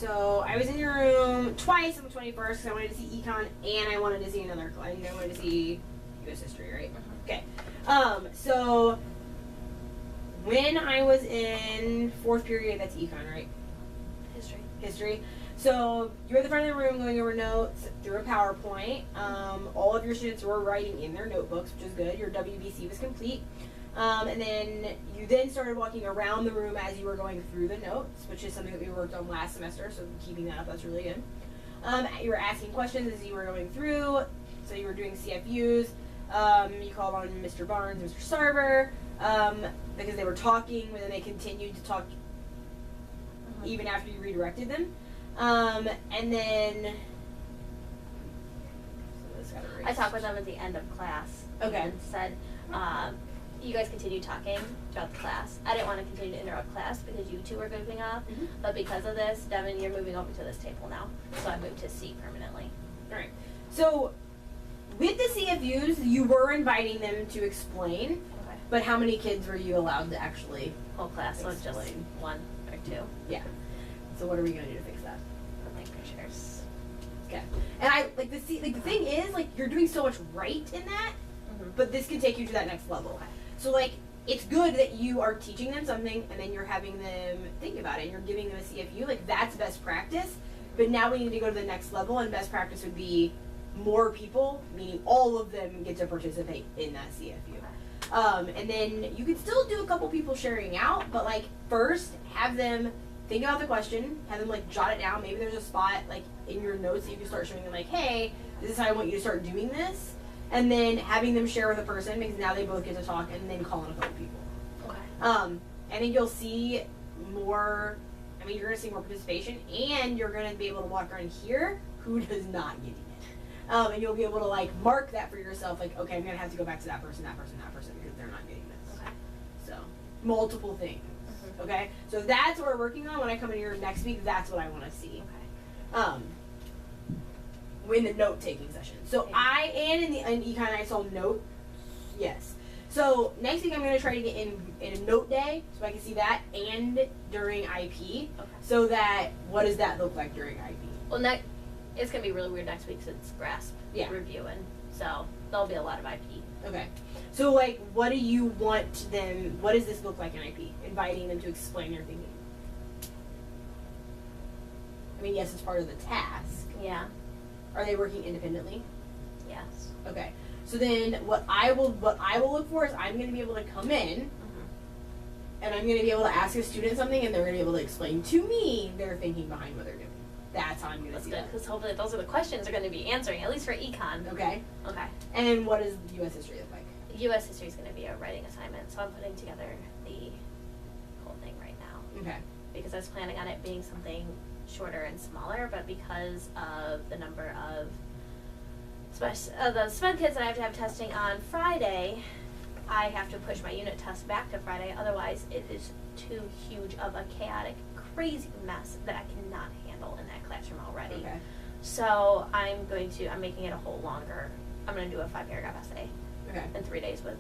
So I was in your room twice on the 21st because I wanted to see econ and I wanted to see another class. I wanted to see U.S. history, right? Okay. So when I was in fourth period, that's econ, right? History. So you're at the front of the room going over notes through a PowerPoint. All of your students were writing in their notebooks, which is good. Your WBC was complete. And then you then started walking around the room as you were going through the notes, which is something that we worked on last semester, so keeping that up, that's really good. You were asking questions as you were going through, so you were doing CFUs. You called on Mr. Barnes and Mr. Sarver because they were talking, but then they continued to talk even after you redirected them. And then... So I talked with them at the end of class. Okay. And said... you guys continue talking throughout the class. I didn't want to continue to interrupt class because you two were goofing off, but because of this, Devin, you're moving over to this table now, so I moved to C permanently. All right. So, with the CFUs, you were inviting them to explain, but how many kids were you allowed to actually Whole class, so explain? just one or two. Yeah. So what are we going to do to fix that? Like pictures. Okay. And I, the thing is, you're doing so much right in that, but this can take you to that next level. Okay. So, it's good that you are teaching them something and then you're having them think about it and you're giving them a CFU. That's best practice. But now we need to go to the next level, and best practice would be more people, meaning all of them get to participate in that CFU. And then you could still do a couple people sharing out, but, first have them think about the question, have them, jot it down. Maybe there's a spot, in your notes that you can start showing them, hey, this is how I want you to start doing this. And then having them share with a person, because now they both get to talk, and then call on a couple people. Okay. I think you'll see more, you're going to see more participation, and you're going to be able to walk around here who does not get it. And you'll be able to, mark that for yourself, okay, I'm going to have to go back to that person, because they're not getting this. Okay. So, multiple things. Okay? So that's what we're working on. When I come in here next week, that's what I want to see. Okay. In the note-taking session. So in econ I saw notes. Yes. So next week I'm going to try to get in a note day so I can see that, and during IP. Okay. So that, what does that look like during IP? Well, it's going to be really weird next week since it's GRASP reviewing. So there'll be a lot of IP. Okay. So what do you want them, what does this look like in IP? Inviting them to explain their thinking. Yes, it's part of the task. Yeah. Are they working independently? Yes. Okay. So then what I will look for is I'm going to be able to come in and I'm going to be able to ask a student something and they're going to be able to explain to me their thinking behind what they're doing. That's how I'm going to see that. Because hopefully those are the questions they're going to be answering, at least for econ. Okay. Okay. And then what does U.S. history look like? U.S. history is going to be a writing assignment, so I'm putting together the whole thing right now. Okay. Because I was planning on it being something shorter and smaller, but because of the number of the SPED kids that I have to have testing on Friday, I have to push my unit test back to Friday. Otherwise, it is too huge of a chaotic, crazy mess that I cannot handle in that classroom already. Okay. So I'm making it a whole longer. I'm going to do a 5-paragraph essay in 3 days with